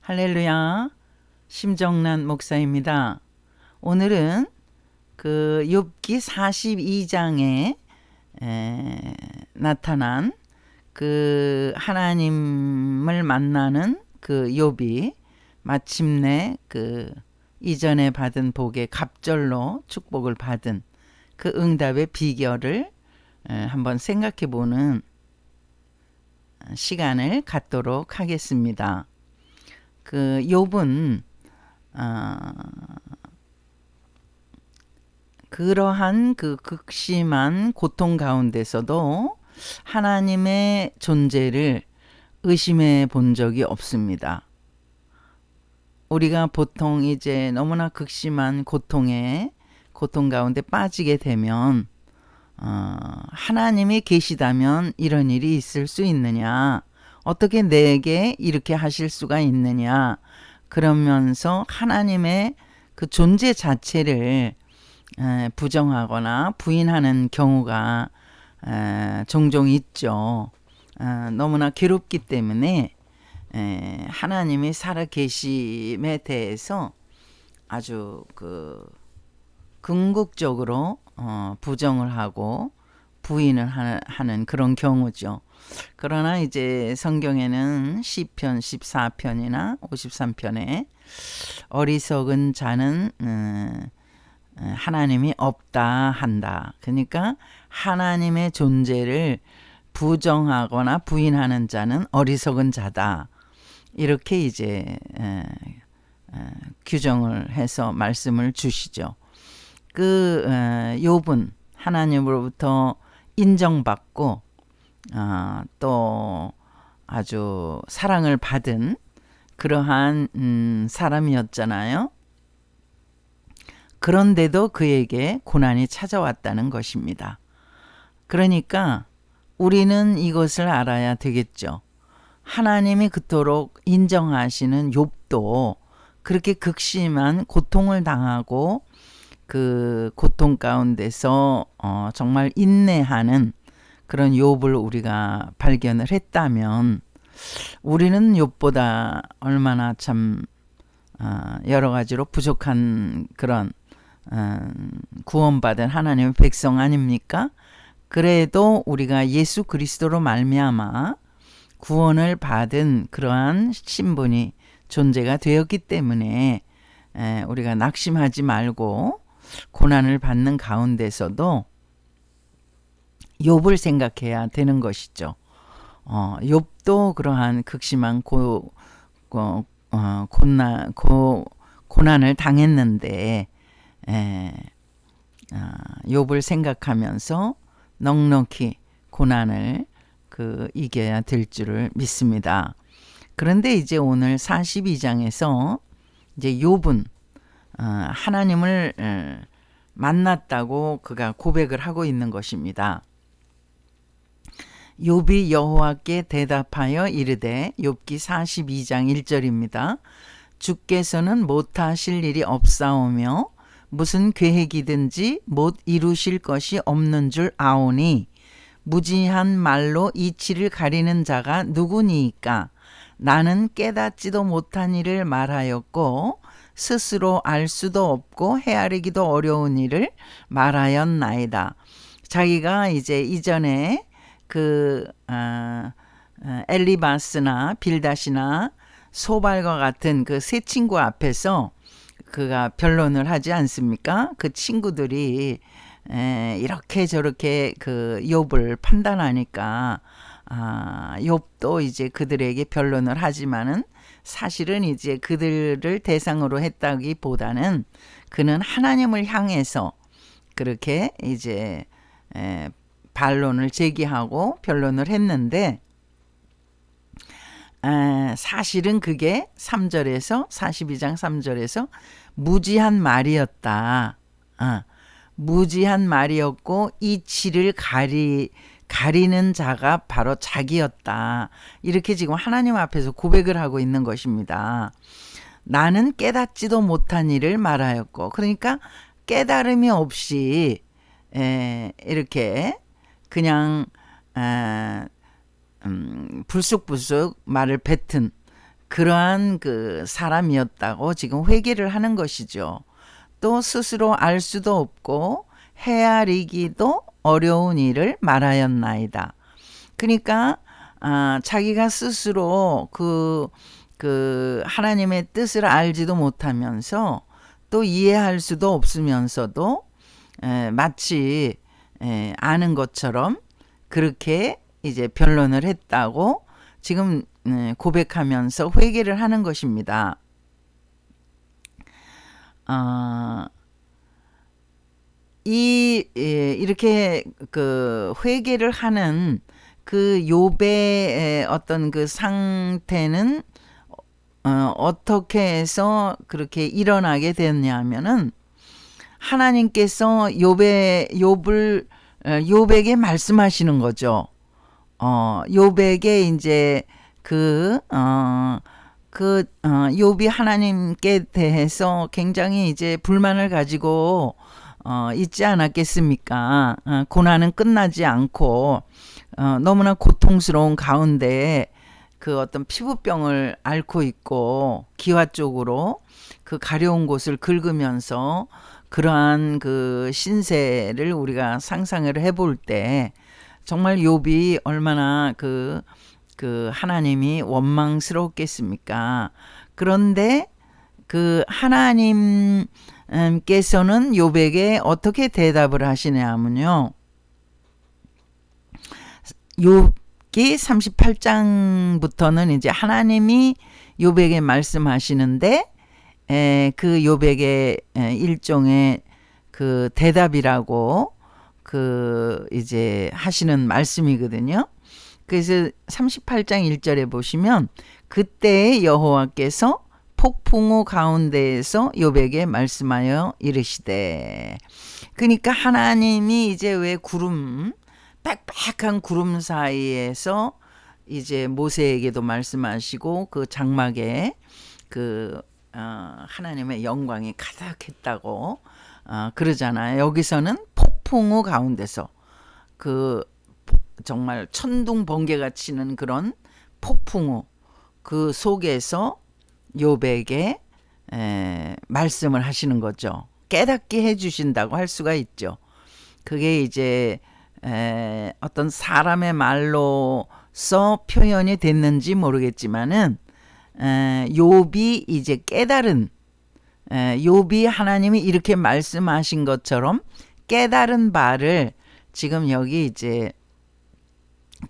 할렐루야. 심정란 목사입니다. 오늘은 그 욥기 42장에 나타난 그 하나님을 만나는 그 욥이 마침내 그 이전에 받은 복의 갑절로 축복을 받은 그 응답의 비결을 한번 생각해 보는 시간을 갖도록 하겠습니다. 그 욥은 그러한 그 극심한 고통 가운데서도 하나님의 존재를 의심해 본 적이 없습니다. 우리가 보통 이제 너무나 극심한 고통 가운데 빠지게 되면 하나님이 계시다면 이런 일이 있을 수 있느냐? 어떻게 내게 이렇게 하실 수가 있느냐? 그러면서 하나님의 그 존재 자체를 부정하거나 부인하는 경우가 종종 있죠. 너무나 괴롭기 때문에 하나님이 살아계심에 대해서 아주 그 궁극적으로 부정을 하고 부인을 하는 그런 경우죠. 그러나 이제 성경에는 시편 14편이나 53편에 어리석은 자는 하나님이 없다 한다. 그러니까 하나님의 존재를 부정하거나 부인하는 자는 어리석은 자다. 이렇게 이제 규정을 해서 말씀을 주시죠. 그 욥은 하나님으로부터 인정받고 또 아주 사랑을 받은 그러한 사람이었잖아요. 그런데도 그에게 고난이 찾아왔다는 것입니다. 그러니까 우리는 이것을 알아야 되겠죠. 하나님이 그토록 인정하시는 욥도 그렇게 극심한 고통을 당하고 그 고통 가운데서 정말 인내하는 그런 욥을 우리가 발견을 했다면 우리는 욥보다 얼마나 참 여러 가지로 부족한 그런 구원받은 하나님의 백성 아닙니까? 그래도 우리가 예수 그리스도로 말미암아 구원을 받은 그러한 신분이 존재가 되었기 때문에 우리가 낙심하지 말고 고난을 받는 가운데서도 욥을 생각해야 되는 것이죠. 욥도 그러한 극심한 고난을 당했는데 욥을 생각하면서 넉넉히 고난을 이겨야 될 줄을 믿습니다. 그런데 이제 오늘 42장에서 이제 욥은 하나님을 만났다고 그가 고백을 하고 있는 것입니다. 욥이 여호와께 대답하여 이르되 욥기 42장 1절입니다. 주께서는 못하실 일이 없사오며 무슨 계획이든지 못 이루실 것이 없는 줄 아오니 무지한 말로 이치를 가리는 자가 누구니이까? 나는 깨닫지도 못한 일을 말하였고 스스로 알 수도 없고 헤아리기도 어려운 일을 말하였나이다. 자기가 이제 이전에 그 엘리바스나 빌닷이나 소발과 같은 그 세 친구 앞에서 그가 변론을 하지 않습니까? 그 친구들이 이렇게 저렇게 그 욥을 판단하니까 욥도 이제 그들에게 변론을 하지만은 사실은 이제 그들을 대상으로 했다기보다는 그는 하나님을 향해서 그렇게 이제 반론을 제기하고 변론을 했는데 사실은 그게 3절에서 42장 3절에서 무지한 말이었다. 무지한 말이었고 이치를 가리는 자가 바로 자기였다. 이렇게 지금 하나님 앞에서 고백을 하고 있는 것입니다. 나는 깨닫지도 못한 일을 말하였고, 그러니까 깨달음이 없이 이렇게 그냥 불쑥불쑥 말을 뱉은 그러한 그 사람이었다고 지금 회개를 하는 것이죠. 또 스스로 알 수도 없고 헤아리기도 어려운 일을 말하였나이다. 그러니까 자기가 스스로 그 하나님의 뜻을 알지도 못하면서 또 이해할 수도 없으면서도 마치 아는 것처럼 그렇게 이제 변론을 했다고 지금 고백하면서 회개를 하는 것입니다. 이렇게 그 회개를 하는 그 욥의 어떤 그 상태는 어떻게 해서 그렇게 일어나게 됐냐면은 하나님께서 욥에게 말씀하시는 거죠. 욥에게 이제 욥이 하나님께 대해서 굉장히 이제 불만을 가지고 있지 않았겠습니까? 고난은 끝나지 않고 너무나 고통스러운 가운데 그 어떤 피부병을 앓고 있고 기와 쪽으로 그 가려운 곳을 긁으면서 그러한 그 신세를 우리가 상상을 해볼 때 정말 욥이 얼마나 그 하나님이 원망스럽겠습니까? 그런데 그 하나님께서는 욥에게 어떻게 대답을 하시냐면요. 욥기 38장부터는 이제 하나님이 욥에게 말씀하시는데 그 욥에게 일종의 그 대답이라고 그 이제 하시는 말씀이거든요. 그래서 38장 1절에 보시면 그때 여호와께서 폭풍우 가운데에서 욥에게 말씀하여 이르시되, 그러니까 하나님이 이제 왜 빽빽한 구름 사이에서 이제 모세에게도 말씀하시고 그 장막에 하나님의 영광이 가득했다고 그러잖아요. 여기서는 폭풍우 가운데서 정말 천둥 번개가 치는 그런 폭풍우 그 속에서 욥에게 말씀을 하시는 거죠. 깨닫게 해주신다고 할 수가 있죠. 그게 이제 어떤 사람의 말로서 표현이 됐는지 모르겠지만은 욥이 이제 깨달은 욥이 하나님이 이렇게 말씀하신 것처럼 깨달은 바를 지금 여기 이제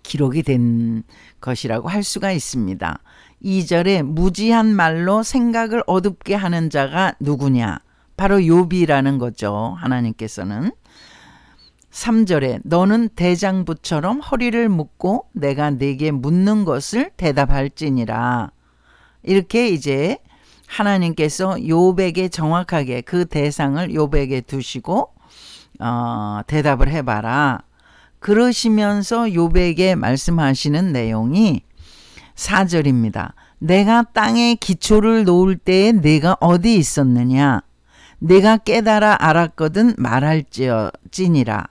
기록이 된 것이라고 할 수가 있습니다. 2절에 무지한 말로 생각을 어둡게 하는 자가 누구냐? 바로 욥이라는 거죠. 하나님께서는. 3절에 너는 대장부처럼 허리를 묶고 내가 네게 묻는 것을 대답할지니라. 이렇게 이제 하나님께서 욥에게 정확하게 그 대상을 욥에게 두시고 대답을 해봐라. 그러시면서 욥에게 말씀하시는 내용이 4절입니다. 내가 땅에 기초를 놓을 때에 내가 어디 있었느냐? 내가 깨달아 알았거든 말할지니라.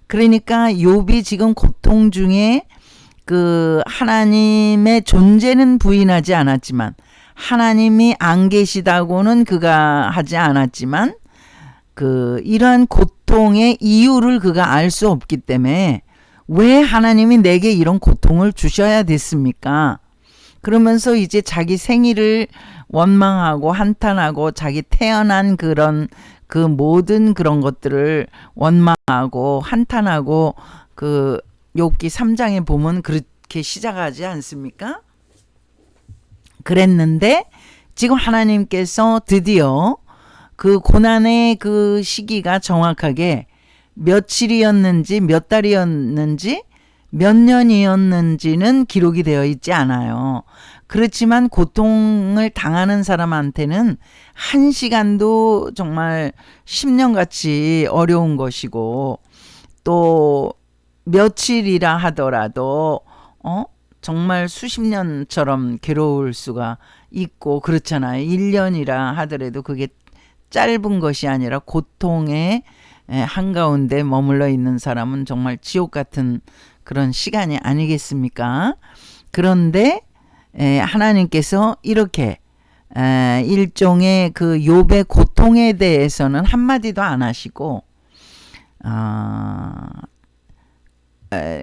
그러니까 욥이 지금 고통 중에 그 하나님의 존재는 부인하지 않았지만 하나님이 안 계시다고는 그가 하지 않았지만 이러한 고통의 이유를 그가 알 수 없기 때문에 왜 하나님이 내게 이런 고통을 주셔야 됐습니까? 그러면서 이제 자기 생일을 원망하고 한탄하고 자기 태어난 그런 그 모든 그런 것들을 원망하고 한탄하고 그 욥기 3장에 보면 그렇게 시작하지 않습니까? 그랬는데 지금 하나님께서 드디어 그 고난의 그 시기가 정확하게 며칠이었는지 몇 달이었는지 몇 년이었는지는 기록이 되어 있지 않아요. 그렇지만 고통을 당하는 사람한테는 한 시간도 정말 10년같이 어려운 것이고 또 며칠이라 하더라도 정말 수십 년처럼 괴로울 수가 있고 그렇잖아요. 1년이라 하더라도 그게 짧은 것이 아니라 고통의 한가운데 머물러 있는 사람은 정말 지옥 같은 그런 시간이 아니겠습니까? 그런데 하나님께서 이렇게 일종의 그 욥의 고통에 대해서는 한마디도 안 하시고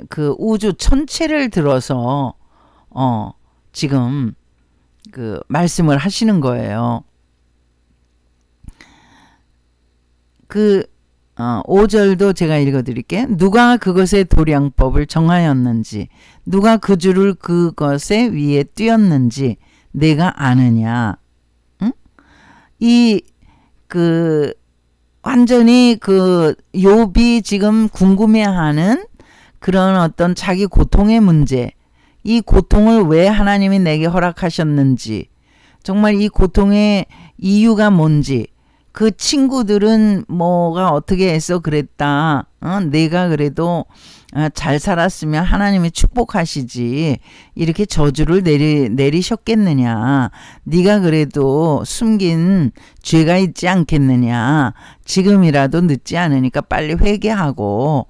그 우주 전체를 들어서 지금 그 말씀을 하시는 거예요. 그 5절도 제가 읽어드릴게요. 누가 그것의 도량법을 정하였는지, 누가 그 줄을 그것의 위에 띄었는지 내가 아느냐. 응? 완전히 그 욥이 지금 궁금해하는 그런 어떤 자기 고통의 문제, 이 고통을 왜 하나님이 내게 허락하셨는지, 정말 이 고통의 이유가 뭔지, 그 친구들은 뭐가 어떻게 해서 그랬다. 내가 그래도 잘 살았으면 하나님이 축복하시지 이렇게 저주를 내리셨겠느냐. 네가 그래도 숨긴 죄가 있지 않겠느냐. 지금이라도 늦지 않으니까 빨리 회개하고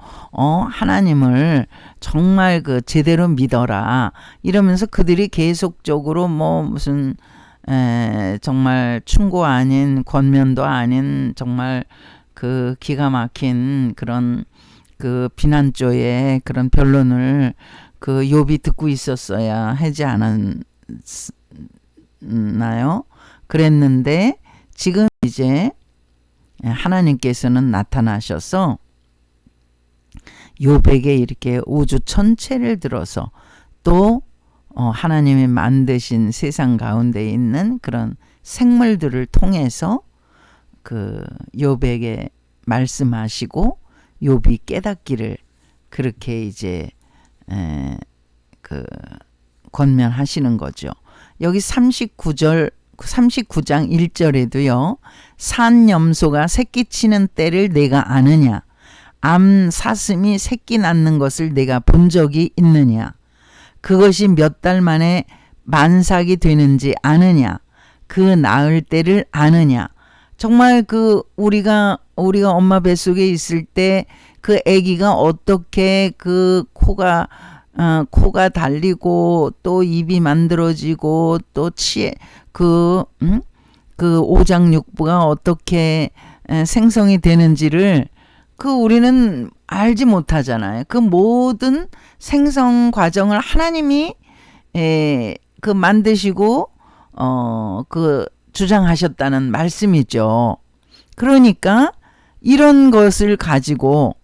하나님을 정말 그 제대로 믿어라. 이러면서 그들이 계속적으로 뭐 무슨 정말 충고 아닌 권면도 아닌 정말 그 기가 막힌 그런 그 비난조의 그런 변론을 그 욥이 듣고 있었어야 하지 않았나요? 그랬는데 지금 이제 하나님께서는 나타나셔서 욥에게 이렇게 우주 전체를 들어서 또 하나님이 만드신 세상 가운데 있는 그런 생물들을 통해서 그 욥에게 말씀하시고 욥이 깨닫기를 그렇게 이제 그 권면하시는 거죠. 여기 39장 1절에도요. 산염소가 새끼 치는 때를 내가 아느냐? 암 사슴이 새끼 낳는 것을 내가 본 적이 있느냐? 그것이 몇 달 만에 만삭이 되는지 아느냐? 그 낳을 때를 아느냐? 정말 그 우리가 엄마 뱃속에 있을 때 그 아기가 어떻게 그 코가 달리고 또 입이 만들어지고 또 그 오장육부가 어떻게 생성이 되는지를 그 우리는 알지 못하잖아요. 그 모든 생성 과정을 하나님이 그 만드시고 그 주장하셨다는 말씀이죠. 그러니까 이런 것을 가지고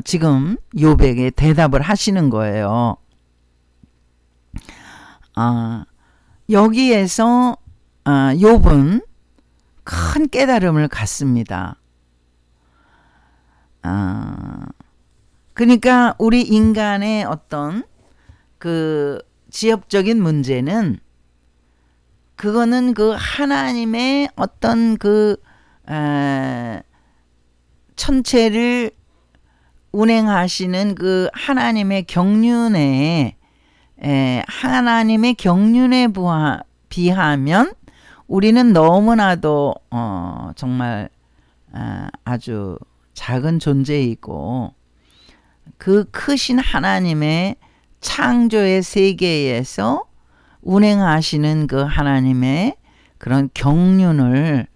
지금 욥에게 대답을 하시는 거예요. 여기에서 욥은 큰 깨달음을 갖습니다. 그러니까 우리 인간의 어떤 그 지엽적인 문제는 그거는 그 하나님의 어떤 그 천체를 운행하시는 그 하나님의 경륜에 비하면 우리는 너무나도 정말 아주 작은 존재이고 그 크신 하나님의 창조의 세계에서 운행하시는 그 하나님의 그런 경륜을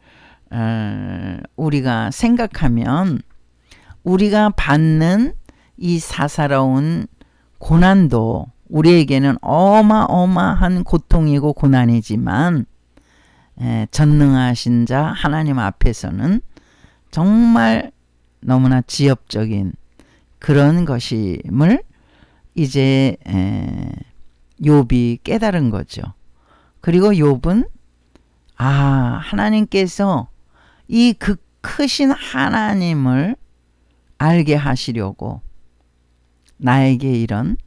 우리가 생각하면 우리가 받는 이 사사로운 고난도 우리에게는 어마어마한 고통이고 고난이지만 전능하신 자 하나님 앞에서는 정말 너무나 지엽적인 그런 것임을 이제 욥이 깨달은 거죠. 그리고 욥은 하나님께서 이 그 크신 하나님을 알게 하시려고 나에게 이런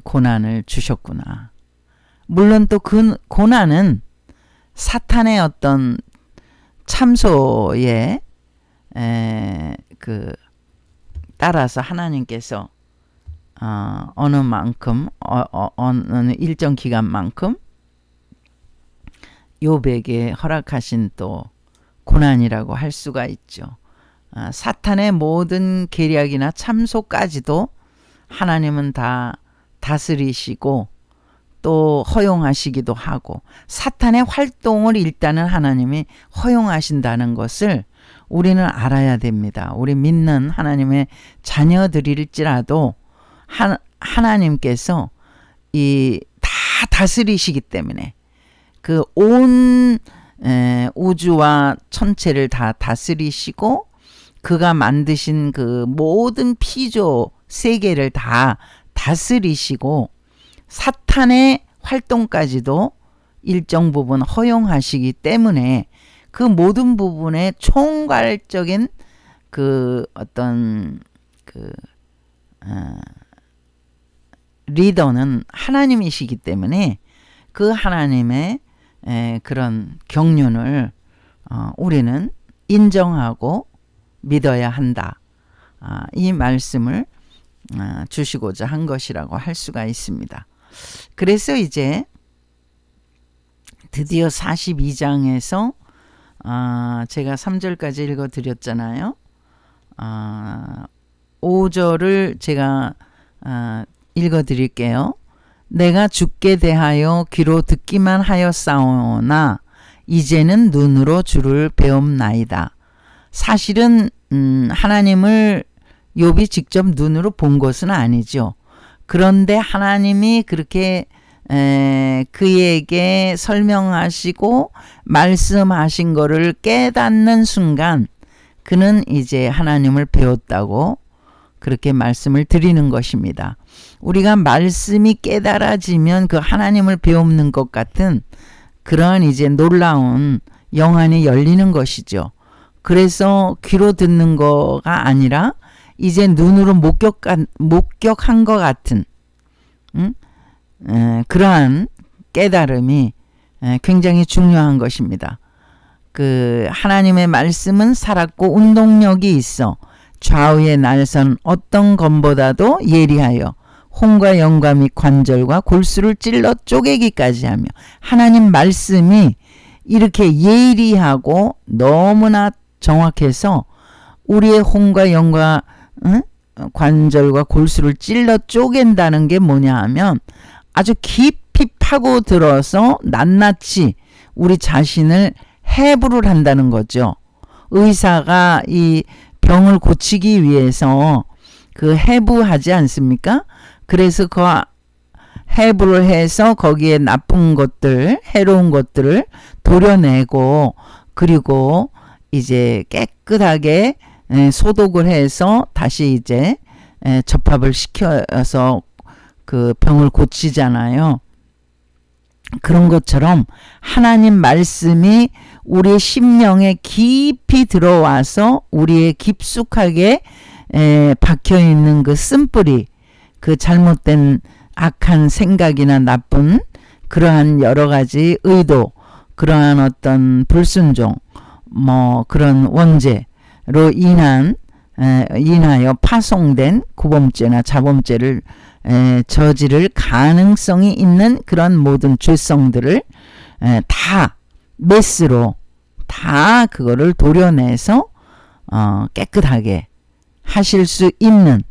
고난을 주셨구나. 물론 또 그 고난은 사탄의 어떤 참소에 그 따라서 하나님께서 어느 만큼 어느 일정 기간만큼 욥에게 허락하신 또 고난이라고 할 수가 있죠. 사탄의 모든 계략이나 참소까지도 하나님은 다 다스리시고 또 허용하시기도 하고 사탄의 활동을 일단은 하나님이 허용하신다는 것을 우리는 알아야 됩니다. 우리 믿는 하나님의 자녀들일지라도 하나님께서 다 다스리시기 때문에 그 온 우주와 천체를 다 다스리시고 그가 만드신 그 모든 피조 세계를 다 다스리시고 사탄의 활동까지도 일정 부분 허용하시기 때문에 그 모든 부분의 총괄적인 그 어떤 리더는 하나님이시기 때문에 그 하나님의 그런 경륜을 우리는 인정하고 믿어야 한다. 이 말씀을 주시고자 한 것이라고 할 수가 있습니다. 그래서 이제 드디어 42장에서 제가 3절까지 읽어드렸잖아요. 5절을 제가 읽어드릴게요. 내가 주께 대하여 귀로 듣기만 하였사오나 이제는 눈으로 주를 배움나이다. 사실은 하나님을 욥이 직접 눈으로 본 것은 아니죠. 그런데 하나님이 그렇게 그에게 설명하시고 말씀하신 거를 깨닫는 순간 그는 이제 하나님을 배웠다고 그렇게 말씀을 드리는 것입니다. 우리가 말씀이 깨달아지면 그 하나님을 배우는 것 같은 그러한 이제 놀라운 영안이 열리는 것이죠. 그래서 귀로 듣는 거가 아니라 이제 눈으로 목격한 것 같은 그러한 깨달음이 굉장히 중요한 것입니다. 그 하나님의 말씀은 살았고 운동력이 있어 좌우의 날선 어떤 검보다도 예리하여 혼과 영과 및 관절과 골수를 찔러 쪼개기까지 하며 하나님 말씀이 이렇게 예리하고 너무나 정확해서 우리의 혼과 영과 관절과 골수를 찔러 쪼갠다는 게 뭐냐 하면 아주 깊이 파고들어서 낱낱이 우리 자신을 해부를 한다는 거죠. 의사가 이 병을 고치기 위해서 그 해부하지 않습니까? 그래서 그 해부를 해서 거기에 나쁜 것들, 해로운 것들을 도려내고 그리고 이제 깨끗하게 소독을 해서 다시 이제 접합을 시켜서 그 병을 고치잖아요. 그런 것처럼 하나님 말씀이 우리의 심령에 깊이 들어와서 우리의 깊숙하게 박혀있는 그 쓴뿌리, 그 잘못된 악한 생각이나 나쁜 그러한 여러 가지 의도, 그러한 어떤 불순종, 뭐 그런 원죄로 인하여 파송된 구범죄나 자범죄를 저지를 가능성이 있는 그런 모든 죄성들을 다 메스로 다 그거를 도려내서 깨끗하게 하실 수 있는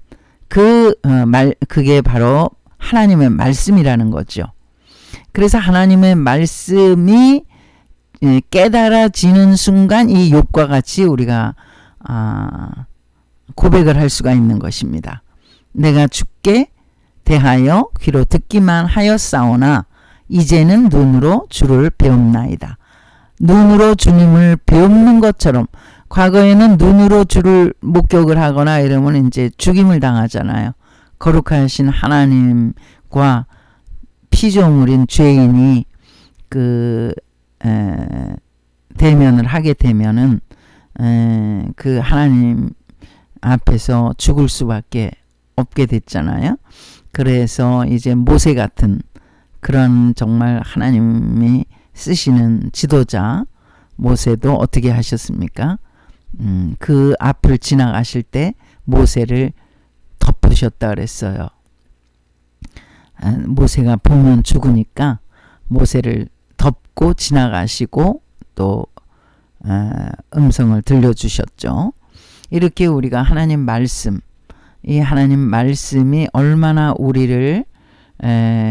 그게 바로 하나님의 말씀이라는 거죠. 그래서 하나님의 말씀이 깨달아지는 순간 이 욥과 같이 우리가 고백을 할 수가 있는 것입니다. 내가 주께 대하여 귀로 듣기만 하였사오나 이제는 눈으로 주를 배움나이다. 눈으로 주님을 배우는 것처럼 과거에는 눈으로 주를 목격을 하거나 이러면 이제 죽임을 당하잖아요. 거룩하신 하나님과 피조물인 죄인이 대면을 하게 되면은 그 하나님 앞에서 죽을 수밖에 없게 됐잖아요. 그래서 이제 모세 같은 그런 정말 하나님이 쓰시는 지도자 모세도 어떻게 하셨습니까? 그 앞을 지나가실 때 모세를 덮으셨다 그랬어요. 모세가 보면 죽으니까 모세를 덮고 지나가시고 또 음성을 들려주셨죠. 이렇게 우리가 하나님 말씀, 이 하나님 말씀이 얼마나 우리를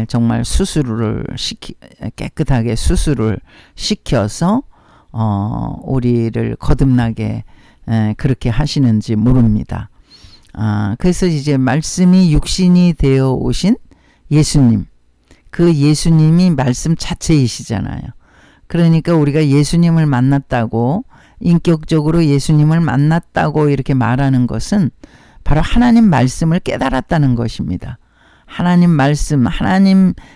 정말 깨끗하게 수술을 시켜서 우리를 거듭나게 그렇게 하시는지 모릅니다. 그래서 이제 말씀이 육신이 되어 오신 예수님, 그 예수님이 말씀 자체이시잖아요. 그러니까 우리가 예수님을 만났다고, 인격적으로 예수님을 만났다고 이렇게 말하는 것은 바로 하나님 말씀을 깨달았다는 것입니다. 하나님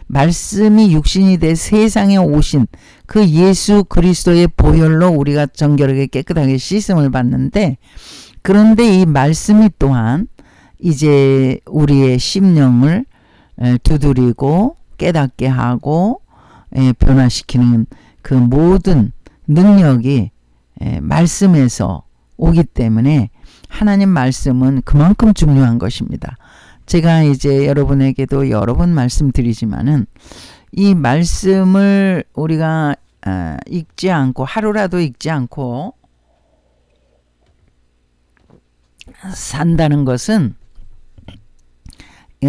말씀이 육신이 돼 세상에 오신 그 예수 그리스도의 보혈로 우리가 정결하게 깨끗하게 씻음을 받는데, 그런데 이 말씀이 또한 이제 우리의 심령을 두드리고 깨닫게 하고 변화시키는 그 모든 능력이 말씀에서 오기 때문에 하나님 말씀은 그만큼 중요한 것입니다. 제가 이제 여러분에게도 여러 번 말씀드리지만은 이 말씀을 우리가 읽지 않고, 하루라도 읽지 않고 산다는 것은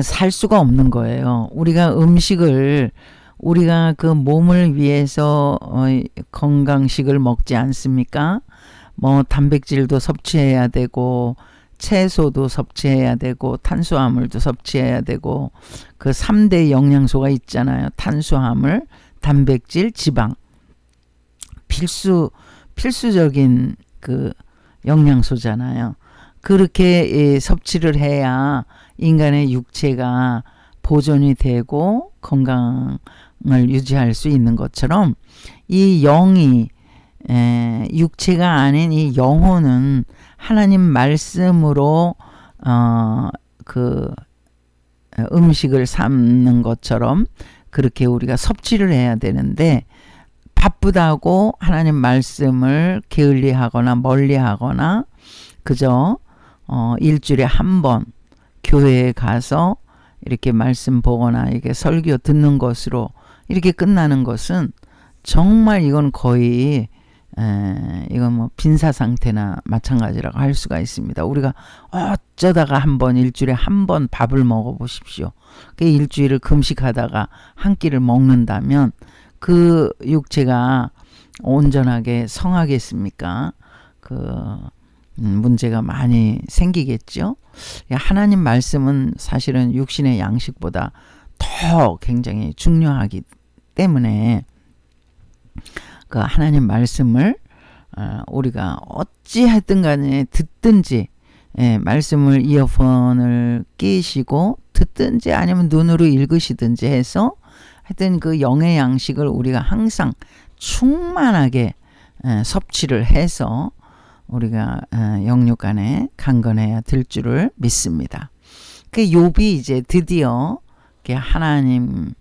살 수가 없는 거예요. 우리가 음식을, 우리가 그 몸을 위해서 건강식을 먹지 않습니까? 뭐 단백질도 섭취해야 되고, 채소도 섭취해야 되고, 탄수화물도 섭취해야 되고, 그 3대 영양소가 있잖아요. 탄수화물, 단백질, 지방. 필수적인 그 영양소잖아요. 그렇게 섭취를 해야 인간의 육체가 보존이 되고 건강을 유지할 수 있는 것처럼, 이 영이, 육체가 아닌 이 영혼은 하나님 말씀으로 그 음식을 삼는 것처럼 그렇게 우리가 섭취를 해야 되는데, 바쁘다고 하나님 말씀을 게을리하거나 멀리하거나 그저 일주일에 한 번 교회에 가서 이렇게 말씀 보거나 이게 설교 듣는 것으로 이렇게 끝나는 것은 정말 이건 거의 이건 뭐 빈사 상태나 마찬가지라고 할 수가 있습니다. 우리가 어쩌다가 한번 일주일에 한 번 밥을 먹어 보십시오. 그 일주일을 금식하다가 한 끼를 먹는다면 그 육체가 온전하게 성하겠습니까? 문제가 많이 생기겠죠. 하나님 말씀은 사실은 육신의 양식보다 더 굉장히 중요하기 때문에 그 하나님 말씀을 우리가 어찌하든 간에 듣든지, 말씀을 이어폰을 끼시고 듣든지 아니면 눈으로 읽으시든지 해서 하여튼 그 영의 양식을 우리가 항상 충만하게 섭취를 해서 우리가 영육 안에 강건해야 될 줄을 믿습니다. 그 욥이 이제 드디어 하나님의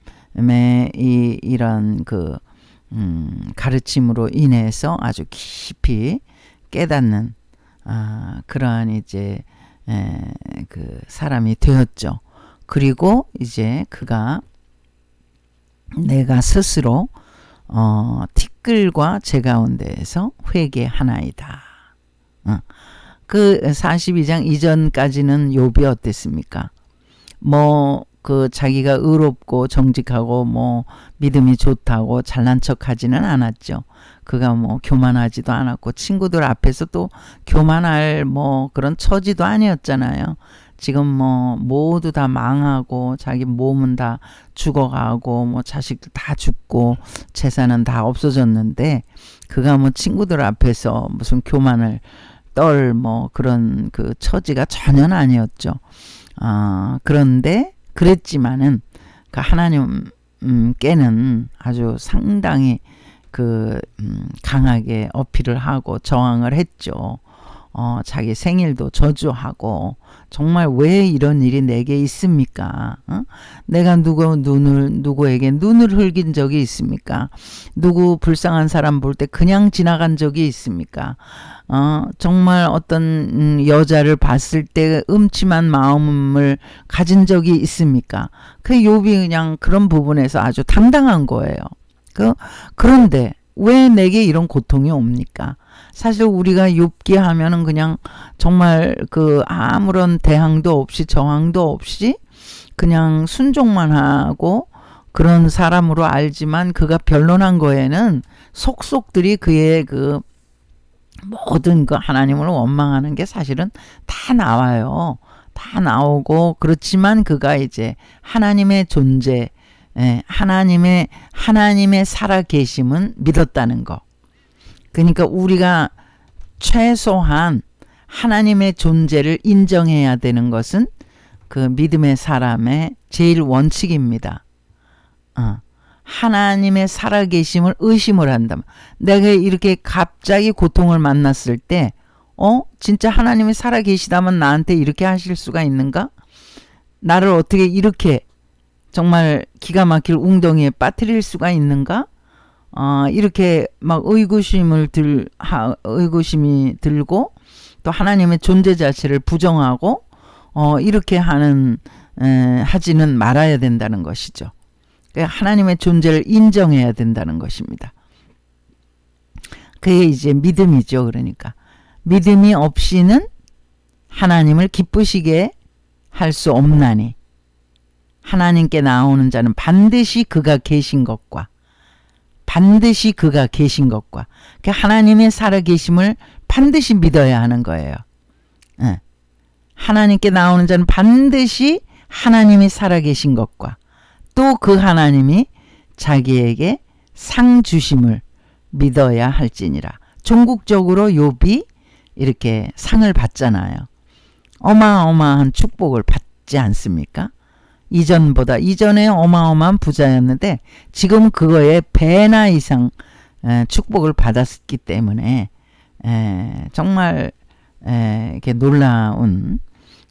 이런 그 가르침으로 인해서 아주 깊이 깨닫는 그러한 이제 그 사람이 되었죠. 그리고 이제 그가 내가 스스로 티끌과 제 가운데에서 회개하나이다. 그 42장 이전까지는 욥이 어땠습니까? 뭐 그 자기가 의롭고 정직하고 뭐 믿음이 좋다고 잘난 척하지는 않았죠. 그가 뭐 교만하지도 않았고 친구들 앞에서 또 교만할 뭐 그런 처지도 아니었잖아요. 지금 뭐 모두 다 망하고 자기 몸은 다 죽어가고 뭐 자식들 다 죽고 재산은 다 없어졌는데 그가 뭐 친구들 앞에서 무슨 교만을 떨 뭐 그런 그 처지가 전혀 아니었죠. 그런데 그랬지만은 그 하나님께는 아주 상당히 그 강하게 어필을 하고 저항을 했죠. 자기 생일도 저주하고 정말 왜 이런 일이 내게 있습니까? 내가 누구에게 눈을 흘긴 적이 있습니까? 누구 불쌍한 사람 볼 때 그냥 지나간 적이 있습니까? 정말 어떤 여자를 봤을 때 음침한 마음을 가진 적이 있습니까? 그 욥이 그냥 그런 부분에서 아주 당당한 거예요. 그런데 왜 내게 이런 고통이 옵니까? 사실 우리가 욥기 하면은 그냥 정말 그 아무런 대항도 없이 저항도 없이 그냥 순종만 하고 그런 사람으로 알지만 그가 변론한 거에는 속속들이 그의 그 모든 그 하나님을 원망하는 게 사실은 다 나와요. 다 나오고 그렇지만 그가 이제 하나님의 존재, 하나님의 살아계심은 믿었다는 거. 그러니까 우리가 최소한 하나님의 존재를 인정해야 되는 것은 그 믿음의 사람의 제일 원칙입니다. 하나님의 살아계심을 의심을 한다면, 내가 이렇게 갑자기 고통을 만났을 때 진짜 하나님이 살아계시다면 나한테 이렇게 하실 수가 있는가? 나를 어떻게 이렇게 정말 기가 막힐 웅덩이에 빠뜨릴 수가 있는가? 이렇게 막 의구심이 들고 또 하나님의 존재 자체를 부정하고 이렇게 하지는 말아야 된다는 것이죠. 하나님의 존재를 인정해야 된다는 것입니다. 그게 이제 믿음이죠. 그러니까 믿음이 없이는 하나님을 기쁘시게 할 수 없나니 하나님께 나오는 자는 반드시 그가 계신 것과 하나님의 살아계심을 반드시 믿어야 하는 거예요. 하나님께 나오는 자는 반드시 하나님이 살아계신 것과 또 그 하나님이 자기에게 상 주심을 믿어야 할지니라. 종국적으로 욥이 이렇게 상을 받잖아요. 어마어마한 축복을 받지 않습니까? 이전에 어마어마한 부자였는데 지금 그거에 배나 이상 축복을 받았기 때문에 정말 이렇게 놀라운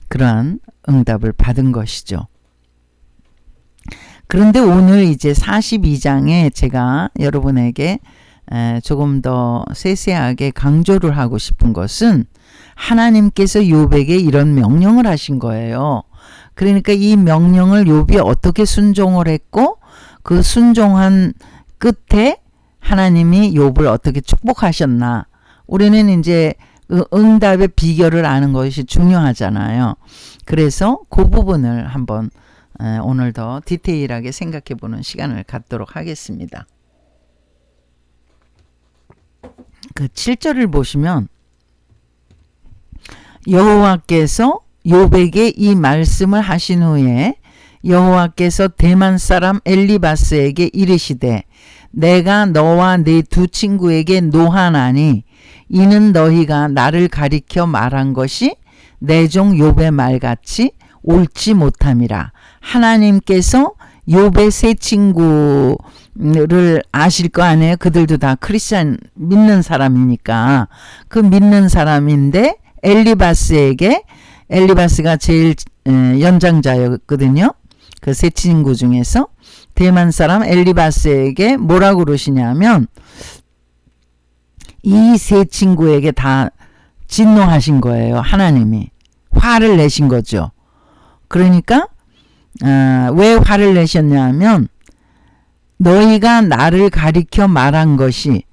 그러한 응답을 받은 것이죠. 그런데 오늘 이제 42장에 제가 여러분에게 조금 더 세세하게 강조를 하고 싶은 것은 하나님께서 욥에게 이런 명령을 하신 거예요. 그러니까 이 명령을 욥이 어떻게 순종을 했고 그 순종한 끝에 하나님이 욥을 어떻게 축복하셨나. 우리는 이제 그 응답의 비결을 아는 것이 중요하잖아요. 그래서 그 부분을 한번 오늘 더 디테일하게 생각해 보는 시간을 갖도록 하겠습니다. 그 7절을 보시면 여호와께서 욥에게 이 말씀을 하신 후에 여호와께서 대만 사람 엘리바스에게 이르시되 내가 너와 네 두 친구에게 노하나니 이는 너희가 나를 가리켜 말한 것이 내 종 욥의 말같이 옳지 못함이라. 하나님께서 욥의 세 친구를 아실 거 아니에요. 그들도 다 크리스찬 믿는 사람이니까. 그 믿는 사람인데 엘리바스가 제일 연장자였거든요. 그 세 친구 중에서 대만 사람 엘리바스에게 뭐라고 그러시냐면 이 세 친구에게 다 진노하신 거예요. 하나님이 화를 내신 거죠. 그러니까 왜 화를 내셨냐면 너희가 나를 가리켜 말한 것이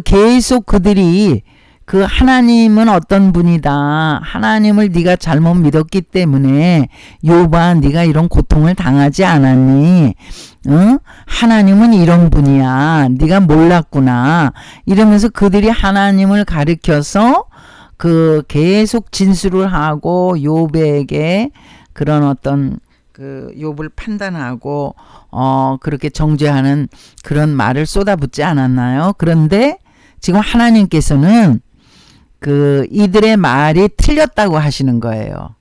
계속 그들이 그 하나님은 어떤 분이다. 하나님을 네가 잘못 믿었기 때문에 욥아 네가 이런 고통을 당하지 않았니? 하나님은 이런 분이야. 네가 몰랐구나. 이러면서 그들이 하나님을 가리켜서 계속 진술을 하고 욥에게 그런 어떤 욥을 판단하고 그렇게 정죄하는 그런 말을 쏟아붓지 않았나요? 그런데 지금 하나님께서는 이들의 말이 틀렸다고 하시는 거예요.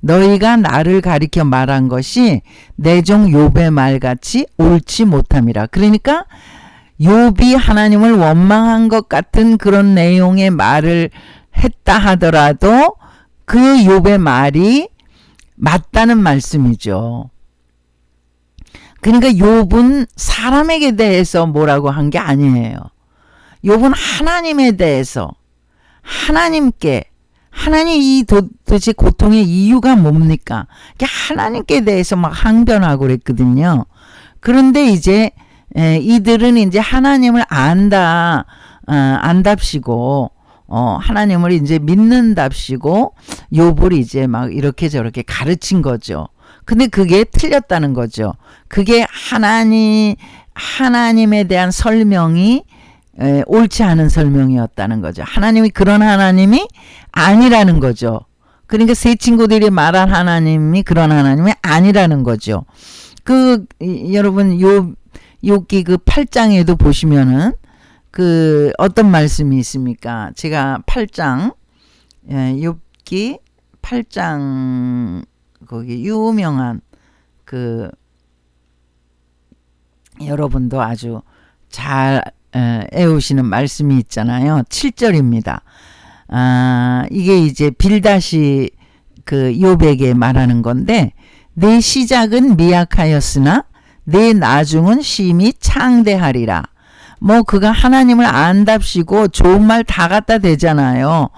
너희가 나를 가리켜 말한 것이 내 종 욥의 말같이 옳지 못함이라. 그러니까 욥이 하나님을 원망한 것 같은 그런 내용의 말을 했다 하더라도 그 욥의 말이 맞다는 말씀이죠. 그러니까 욥은 사람에게 대해서 뭐라고 한 게 아니에요. 욥은 하나님에 대해서 하나님 도대체 고통의 이유가 뭡니까? 하나님께 대해서 막 항변하고 그랬거든요. 그런데 이제 이들은 이제 하나님을 안답시고 하나님을 이제 믿는답시고 욥을 이제 막 이렇게 저렇게 가르친 거죠. 근데 그게 틀렸다는 거죠. 그게 하나님에 대한 설명이 옳지 않은 설명이었다는 거죠. 하나님이 그런 하나님이 아니라는 거죠. 그러니까 세 친구들이 말한 하나님이 그런 하나님이 아니라는 거죠. 여러분 욥기 그 8장에도 보시면은 그 어떤 말씀이 있습니까? 제가 8장 욥기 8장 거기 유명한 그 여러분도 아주 잘 애우시는 말씀이 있잖아요. 7절입니다. 이게 이제 빌닷이 그 욥에게 말하는 건데, 내 시작은 미약하였으나 내 나중은 심히 창대하리라. 뭐 그가 하나님을 안답시고 좋은 말 다 갖다 대잖아요.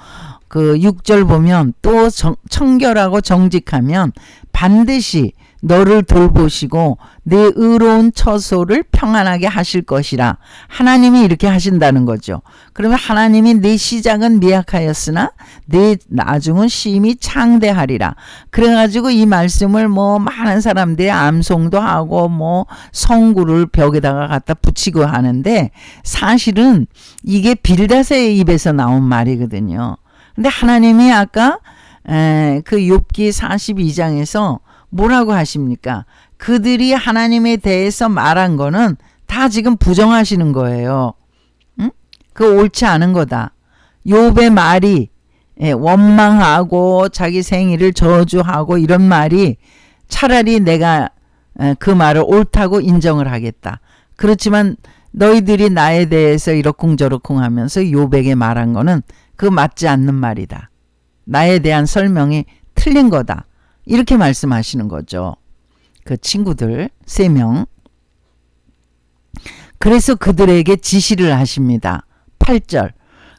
그 6절 보면 또 청결하고 정직하면 반드시 너를 돌보시고 내 의로운 처소를 평안하게 하실 것이라. 하나님이 이렇게 하신다는 거죠. 그러면 하나님이 내 시작은 미약하였으나 내 나중은 심히 창대하리라. 그래가지고 이 말씀을 뭐 많은 사람들이 암송도 하고 뭐 성구를 벽에다가 갖다 붙이고 하는데, 사실은 이게 빌닷의 입에서 나온 말이거든요. 근데 하나님이 아까 그 욥기 42장에서 뭐라고 하십니까? 그들이 하나님에 대해서 말한 거는 다 지금 부정하시는 거예요. 응? 그거 옳지 않은 거다. 욥의 말이 원망하고 자기 생일을 저주하고 이런 말이 차라리 내가 그 말을 옳다고 인정을 하겠다. 그렇지만 너희들이 나에 대해서 이러쿵저러쿵 하면서 욥에게 말한 거는 그거 맞지 않는 말이다. 나에 대한 설명이 틀린 거다. 이렇게 말씀하시는 거죠. 그 친구들 3명. 그래서 그들에게 지시를 하십니다. 8절.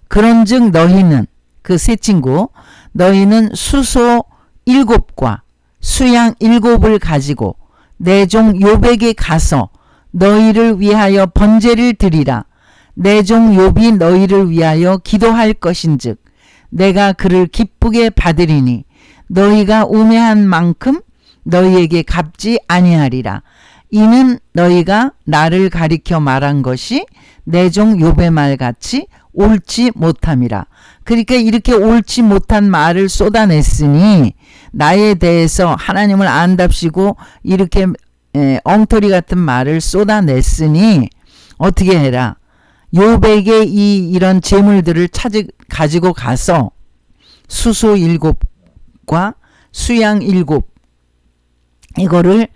그런즉 너희는, 그 세 친구, 너희는 수소 7과 수양 7을 가지고 내 종 욥에게 가서 너희를 위하여 번제를 드리라. 내 종 욥이 너희를 위하여 기도할 것인즉 내가 그를 기쁘게 받으리니 너희가 우매한 만큼 너희에게 갚지 아니하리라. 이는 너희가 나를 가리켜 말한 것이 내 종 욥의 말같이 옳지 못함이라. 그러니까 이렇게 옳지 못한 말을 쏟아냈으니, 나에 대해서 하나님을 안답시고 이렇게 엉터리 같은 말을 쏟아냈으니 어떻게 해라. 욥에게 이런 재물들을 가지고 가서 수소 7과 수양 7 이거를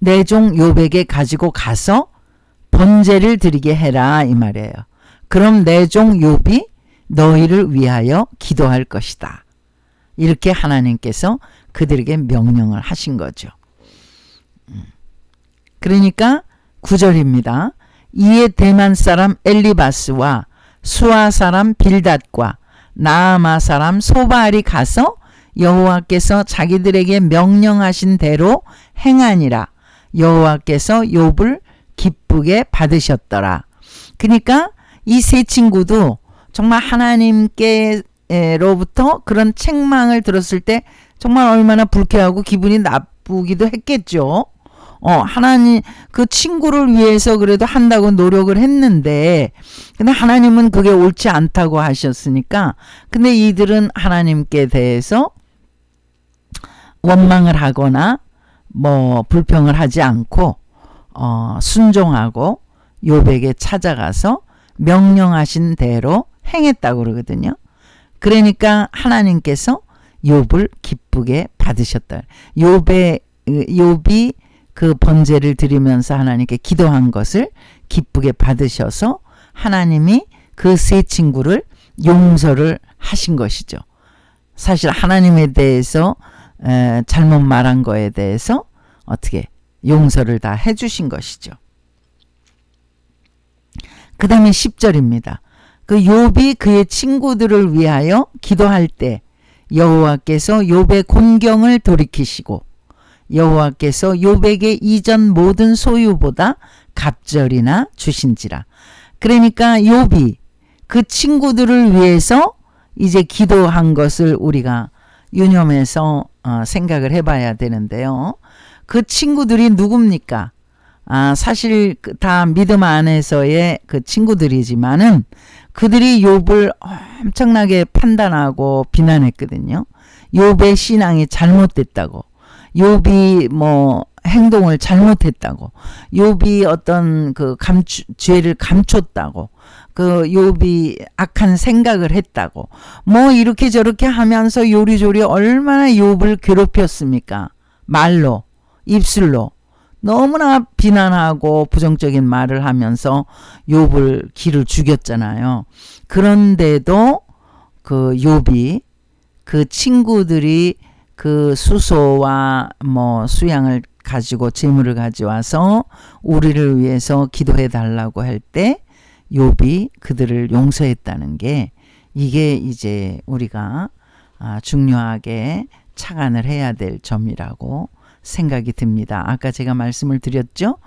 내 종 욥에게 가지고 가서 번제를 드리게 해라, 이 말이에요. 그럼 내 종 욥이 너희를 위하여 기도할 것이다. 이렇게 하나님께서 그들에게 명령을 하신 거죠. 그러니까 9절입니다. 이에 대만 사람 엘리바스와 수아 사람 빌닷과 나아마 사람 소바알이 가서 여호와께서 자기들에게 명령하신 대로 행하니라. 여호와께서 욥을 기쁘게 받으셨더라. 그러니까 이 세 친구도 정말 하나님께로부터 그런 책망을 들었을 때 정말 얼마나 불쾌하고 기분이 나쁘기도 했겠죠. 하나님 그 친구를 위해서 그래도 한다고 노력을 했는데, 근데 하나님은 그게 옳지 않다고 하셨으니까, 근데 이들은 하나님께 대해서 원망을 하거나 뭐 불평을 하지 않고 순종하고 욥에게 찾아가서 명령하신 대로 행했다고 그러거든요. 그러니까 하나님께서 욥을 기쁘게 받으셨다. 욥이 그 번제를 드리면서 하나님께 기도한 것을 기쁘게 받으셔서 하나님이 그 세 친구를 용서를 하신 것이죠. 사실 하나님에 대해서 잘못 말한 거에 대해서 어떻게 용서를 다 해주신 것이죠. 그 다음에 10절입니다. 그 욥이 그의 친구들을 위하여 기도할 때 여호와께서 욥의 곤경을 돌이키시고 여호와께서 욥에게 이전 모든 소유보다 갑절이나 주신지라. 그러니까 욥이 그 친구들을 위해서 이제 기도한 것을 우리가 유념해서 생각을 해봐야 되는데요. 그 친구들이 누굽니까? 사실 다 믿음 안에서의 그 친구들이지만은 그들이 욥을 엄청나게 판단하고 비난했거든요. 욥의 신앙이 잘못됐다고. 욥이 뭐 행동을 잘못했다고. 욥이 어떤 그 죄를 감췄다고. 그 욥이 악한 생각을 했다고. 뭐 이렇게 저렇게 하면서 요리조리 얼마나 욥을 괴롭혔습니까? 말로, 입술로. 너무나 비난하고 부정적인 말을 하면서 욥을 기를 죽였잖아요. 그런데도 그 욥이 그 친구들이 그 수소와 뭐 수양을 가지고 재물을 가져와서 우리를 위해서 기도해 달라고 할 때 욥이 그들을 용서했다는 게 이게 이제 우리가 중요하게 착안을 해야 될 점이라고 생각이 듭니다. 아까 제가 말씀을 드렸죠.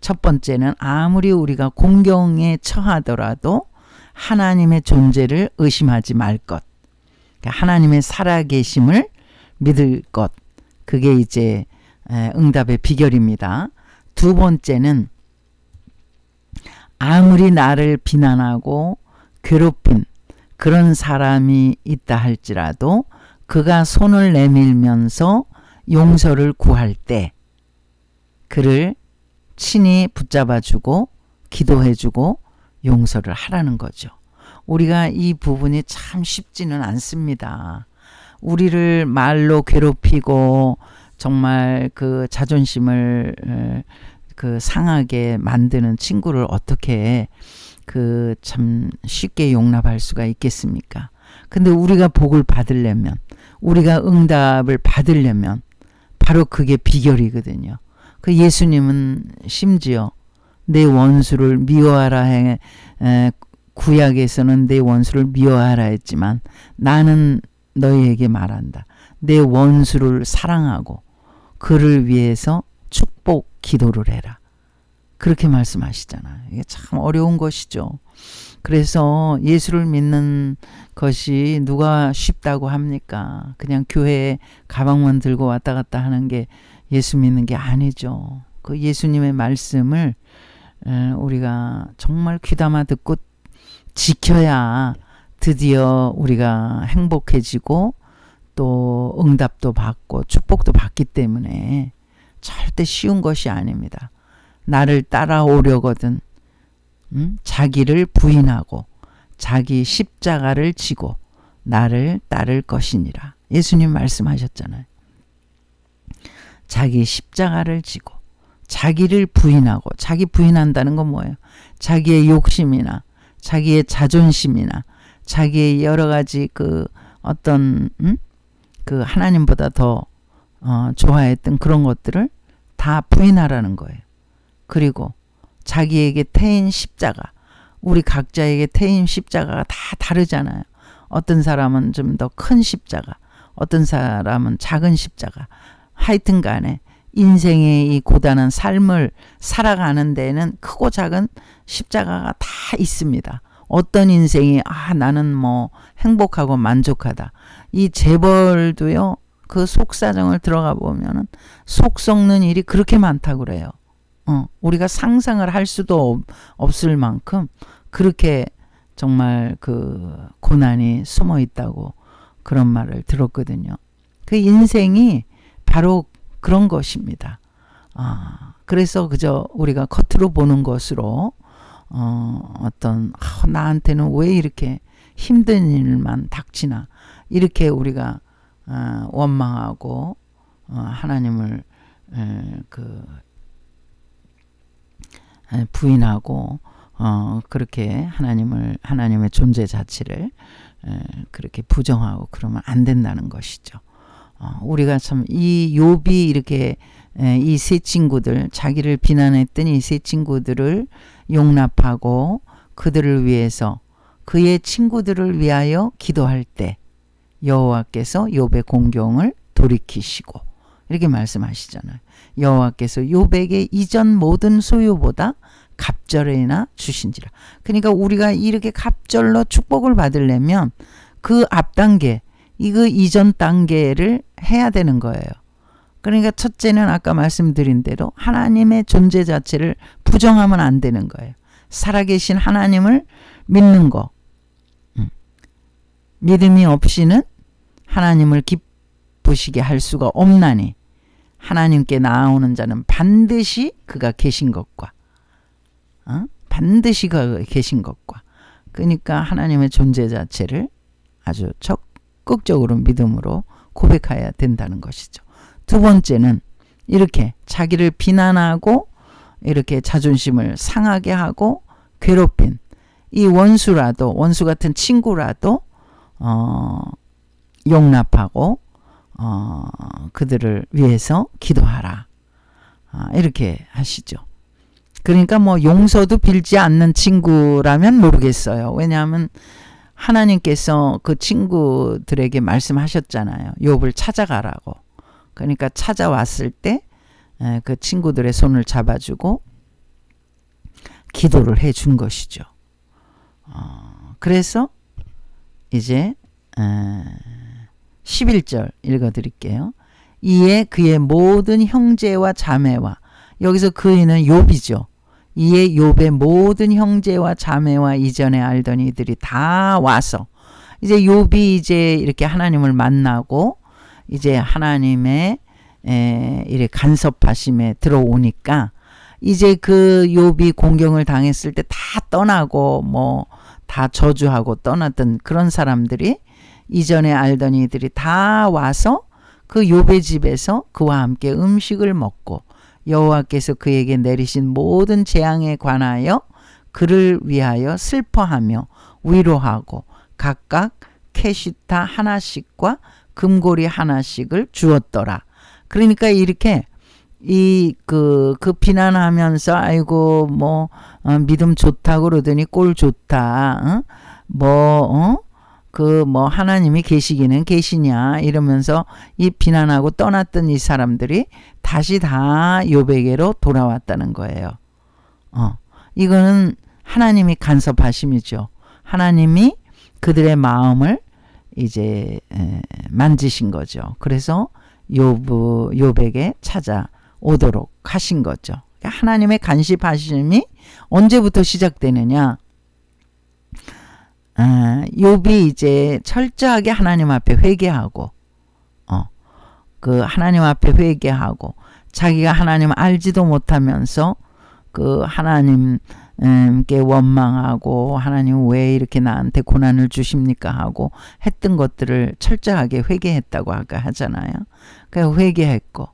첫 번째는 아무리 우리가 공경에 처하더라도 하나님의 존재를 의심하지 말 것. 그러니까 하나님의 살아계심을 믿을 것. 그게 이제 응답의 비결입니다. 두 번째는 아무리 나를 비난하고 괴롭힌 그런 사람이 있다 할지라도 그가 손을 내밀면서 용서를 구할 때 그를 친히 붙잡아주고 기도해주고 용서를 하라는 거죠. 우리가 이 부분이 참 쉽지는 않습니다. 우리를 말로 괴롭히고 정말 그 자존심을 그 상하게 만드는 친구를 어떻게 그 참 쉽게 용납할 수가 있겠습니까? 근데 우리가 복을 받으려면 우리가 응답을 받으려면 바로 그게 비결이거든요. 그 예수님은 심지어 내 원수를 미워하라 해 구약에서는 내 원수를 미워하라 했지만 나는 너희에게 말한다. 내 원수를 사랑하고 그를 위해서 축복 기도를 해라. 그렇게 말씀하시잖아요. 이게 참 어려운 것이죠. 그래서 예수를 믿는 것이 누가 쉽다고 합니까? 그냥 교회에 가방만 들고 왔다 갔다 하는 게 예수 믿는 게 아니죠. 그 예수님의 말씀을 우리가 정말 귀담아 듣고 지켜야 드디어 우리가 행복해지고 또 응답도 받고 축복도 받기 때문에 절대 쉬운 것이 아닙니다. 나를 따라오려거든 자기를 부인하고 자기 십자가를 지고 나를 따를 것이니라. 예수님 말씀하셨잖아요. 자기 십자가를 지고 자기를 부인하고, 자기 부인한다는 건 뭐예요? 자기의 욕심이나 자기의 자존심이나 자기의 여러 가지 그 어떤 그 하나님보다 더 좋아했던 그런 것들을 다 부인하라는 거예요. 그리고 자기에게 태인 십자가, 우리 각자에게 태인 십자가가 다 다르잖아요. 어떤 사람은 좀 더 큰 십자가, 어떤 사람은 작은 십자가. 하여튼 간에 인생의 이 고단한 삶을 살아가는 데에는 크고 작은 십자가가 다 있습니다. 어떤 인생이 나는 뭐 행복하고 만족하다. 이 재벌도요. 그 속사정을 들어가 보면은 속 썩는 일이 그렇게 많다고 그래요. 우리가 상상을 할 수도 없을 만큼 그렇게 정말 그 고난이 숨어 있다고 그런 말을 들었거든요. 그 인생이 바로 그런 것입니다. 그래서 그저 우리가 겉으로 보는 것으로 어떤 나한테는 왜 이렇게 힘든 일만 닥치나 이렇게 우리가 원망하고 하나님을 부인하고 그렇게 하나님의 존재 자체를 그렇게 부정하고 그러면 안 된다는 것이죠. 우리가 참 이 욥이 이렇게 이 세 친구들, 자기를 비난했던 이 세 친구들을 용납하고 그들을 위해서, 그의 친구들을 위하여 기도할 때 여호와께서 욥의 공경을 돌이키시고, 이렇게 말씀하시잖아요. 여호와께서 욥에게 이전 모든 소유보다 갑절이나 주신지라. 그러니까 우리가 이렇게 갑절로 축복을 받으려면 그 앞 단계, 이거 이전 단계를 해야 되는 거예요. 그러니까 첫째는 아까 말씀드린 대로 하나님의 존재 자체를 부정하면 안 되는 거예요. 살아계신 하나님을 믿는 거. 믿음이 없이는 하나님을 기쁘시게 할 수가 없나니 하나님께 나아오는 자는 반드시 그가 계신 것과 반드시 그가 계신 것과 그러니까 하나님의 존재 자체를 아주 적극적으로 믿음으로 고백해야 된다는 것이죠. 두 번째는 이렇게 자기를 비난하고 이렇게 자존심을 상하게 하고 괴롭힌 이 원수라도 원수 같은 친구라도 용납하고 그들을 위해서 기도하라. 이렇게 하시죠. 그러니까 뭐 용서도 빌지 않는 친구라면 모르겠어요. 왜냐하면 하나님께서 그 친구들에게 말씀하셨잖아요. 욥을 찾아가라고. 그러니까 찾아왔을 때 그 친구들의 손을 잡아주고 기도를 해준 것이죠. 그래서 이제 11절 읽어드릴게요. 이에 그의 모든 형제와 자매와 여기서 그이는 욥이죠. 이에 욥의 모든 형제와 자매와 이전에 알던 이들이 다 와서 이제 욥이 이제 이렇게 하나님을 만나고 이제 하나님의 이렇게 간섭하심에 들어오니까 이제 그 욥이 공경을 당했을 때 다 떠나고 뭐 다 저주하고 떠났던 그런 사람들이 이전에 알던 이들이 다 와서 그 욥의 집에서 그와 함께 음식을 먹고 여호와께서 그에게 내리신 모든 재앙에 관하여 그를 위하여 슬퍼하며 위로하고 각각 캐시타 하나씩과 금고리 하나씩을 주었더라. 그러니까 이렇게 그 비난하면서 아이고 뭐 믿음 좋다 그러더니 꼴 좋다. 하나님이 계시기는 계시냐 이러면서 이 비난하고 떠났던 이 사람들이 다시 다 욥에게로 돌아왔다는 거예요. 이거는 하나님이 간섭하심이죠. 하나님이 그들의 마음을 이제 만지신 거죠. 그래서 욥에게 찾아오도록 하신 거죠. 하나님의 간섭하심이 언제부터 시작되느냐? 욥이 이제 철저하게 하나님 앞에 회개하고, 그 하나님 앞에 회개하고, 자기가 하나님 알지도 못하면서 그 하나님께 원망하고, 하나님 왜 이렇게 나한테 고난을 주십니까? 하고 했던 것들을 철저하게 회개했다고 아까 하잖아요. 그러니까 회개했고,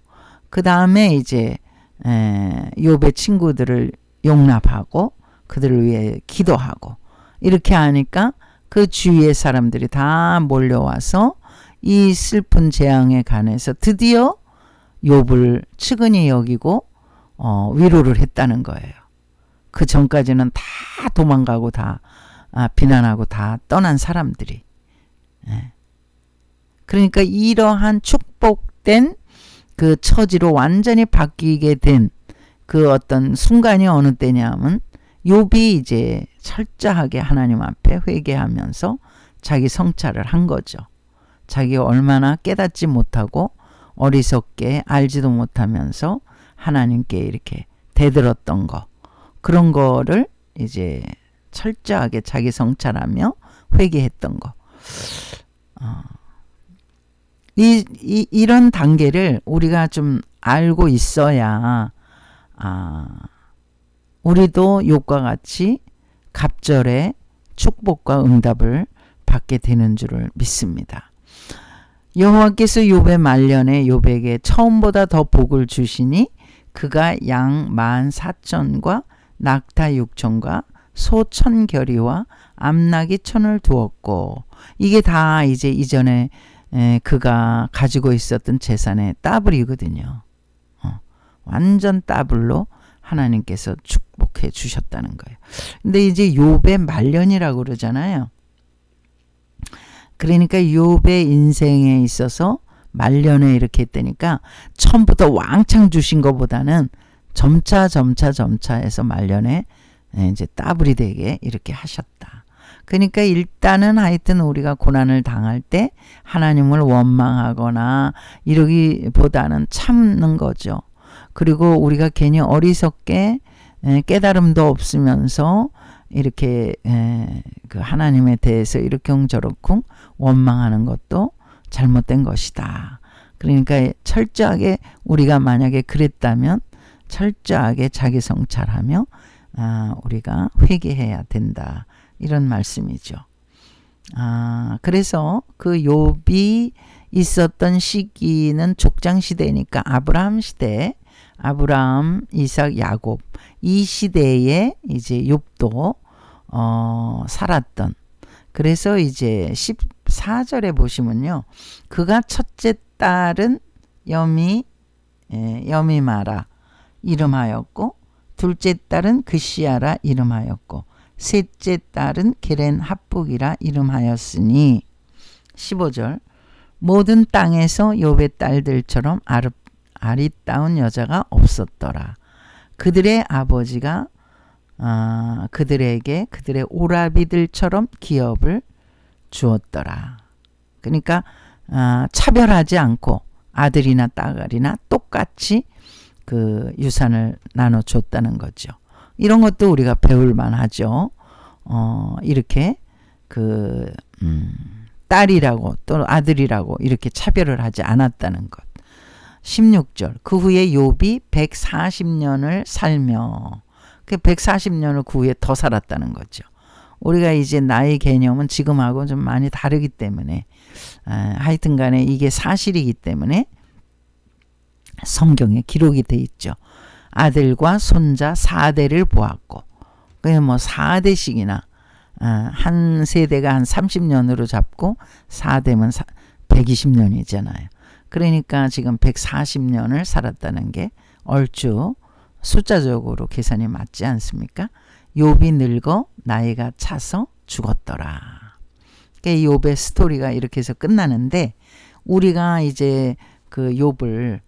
그 다음에 이제 욥의 친구들을 용납하고, 그들을 위해 기도하고, 이렇게 하니까 그 주위의 사람들이 다 몰려와서 이 슬픈 재앙에 관해서 드디어 욥을 측은히 여기고 위로를 했다는 거예요. 그 전까지는 다 도망가고 다 비난하고 다 떠난 사람들이. 그러니까 이러한 축복된 그 처지로 완전히 바뀌게 된 그 어떤 순간이 어느 때냐면 욥이 이제 철저하게 하나님 앞에 회개하면서 자기 성찰을 한 거죠. 자기가 얼마나 깨닫지 못하고 어리석게 알지도 못하면서 하나님께 이렇게 대들었던 거, 그런 거를 이제 철저하게 자기 성찰하며 회개했던 거. 이런 단계를 우리가 좀 알고 있어야 우리도 욥과 같이 갑절의 축복과 응답을 받게 되는 줄을 믿습니다. 여호와께서 욥의 말년에 욥에게 처음보다 더 복을 주시니 그가 양 14,000과 낙타 6,000과 소 1,000결이와 암나귀 1,000을 두었고, 이게 다 이제 이전에 그가 가지고 있었던 재산의 더블이거든요. 완전 더블로 하나님께서 축복해 주셨다는 거예요. 근데 이제 욥의 말년이라고 그러잖아요. 그러니까 욥의 인생에 있어서 말년에 이렇게 했다니까 처음부터 왕창 주신 것보다는 점차 해서 말년에 이제 더블이 되게 이렇게 하셨다. 그러니까 일단은 하여튼 우리가 고난을 당할 때 하나님을 원망하거나 이러기보다는 참는 거죠. 그리고 우리가 괜히 어리석게 깨달음도 없으면서 이렇게 그 하나님에 대해서 이렇쿵저렇쿵 원망하는 것도 잘못된 것이다. 그러니까 철저하게 우리가 만약에 그랬다면 철저하게 자기 성찰하며 우리가 회개해야 된다. 이런 말씀이죠. 그래서 그 욥이 있었던 시기는 족장 시대니까 아브라함 시대, 아브라함, 이삭, 야곱 이 시대에 이제 욥도 살았던. 그래서 이제 14절에 보시면요. 그가 첫째 딸은 여미마라 이름하였고 둘째 딸은 그시아라 이름하였고 셋째 딸은 게렌 합북이라 이름하였으니 15절 모든 땅에서 욥의 딸들처럼 아리따운 여자가 없었더라. 그들의 아버지가 그들에게 그들의 오라비들처럼 기업을 주었더라. 그러니까 차별하지 않고 아들이나 딸이나 똑같이 그 유산을 나눠줬다는 거죠. 이런 것도 우리가 배울 만하죠. 이렇게 그 딸이라고 또 아들이라고 이렇게 차별을 하지 않았다는 것. 16절 그 후에 욥이 140년을 살며 그 140년을 그 후에 더 살았다는 거죠. 우리가 이제 나의 개념은 지금하고 좀 많이 다르기 때문에 하여튼 간에 이게 사실이기 때문에 성경에 기록이 돼 있죠. 아들과 손자 4대를 보았고 그게 뭐 4대씩이나 한 세대가 한 30년으로 잡고 4대면 120년이잖아요. 그러니까 지금 140년을 살았다는 게 얼추 숫자적으로 계산이 맞지 않습니까? 욥이 늙어 나이가 차서 죽었더라. 그러니까 욥의 스토리가 이렇게 해서 끝나는데 우리가 이제 그 욥을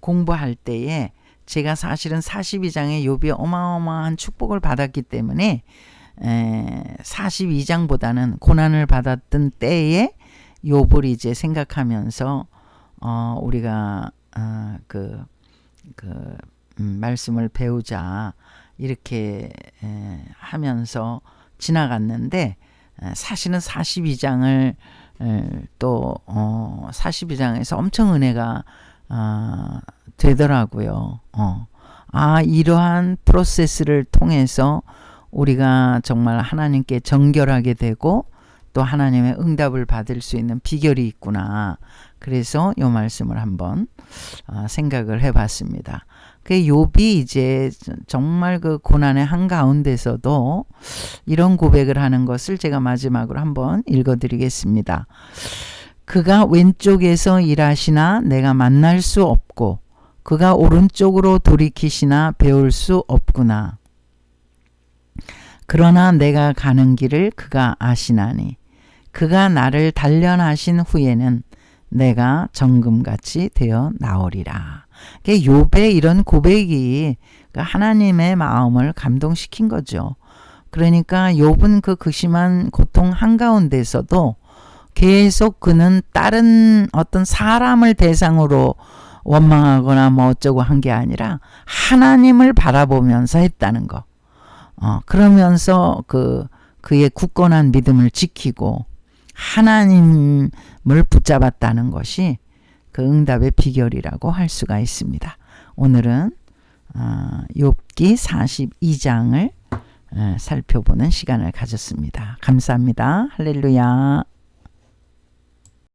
공부할 때에 제가 사실은 42장에 욥이 어마어마한 축복을 받았기 때문에 42장보다는 고난을 받았던 때에 욥을 이제 생각하면서 우리가 말씀을 배우자 이렇게 하면서 지나갔는데 사실은 42장을 또 42장에서 엄청 은혜가 되더라고요. 이러한 프로세스를 통해서 우리가 정말 하나님께 정결하게 되고 또 하나님의 응답을 받을 수 있는 비결이 있구나. 그래서 이 말씀을 한번 생각을 해봤습니다. 그 욥이 이제 정말 그 고난의 한가운데서도 이런 고백을 하는 것을 제가 마지막으로 한번 읽어드리겠습니다. 그가 왼쪽에서 일하시나 내가 만날 수 없고 그가 오른쪽으로 돌이키시나 배울 수 없구나. 그러나 내가 가는 길을 그가 아시나니 그가 나를 단련하신 후에는 내가 정금같이 되어 나오리라. 욥의 이런 고백이 하나님의 마음을 감동시킨 거죠. 그러니까 욥은 그 극심한 고통 한가운데서도 계속 그는 다른 어떤 사람을 대상으로 원망하거나 뭐 어쩌고 한 게 아니라 하나님을 바라보면서 했다는 거. 그러면서 그의 굳건한 믿음을 지키고 하나님을 붙잡았다는 것이 그 응답의 비결이라고 할 수가 있습니다. 오늘은 욥기 42장을 살펴보는 시간을 가졌습니다. 감사합니다. 할렐루야.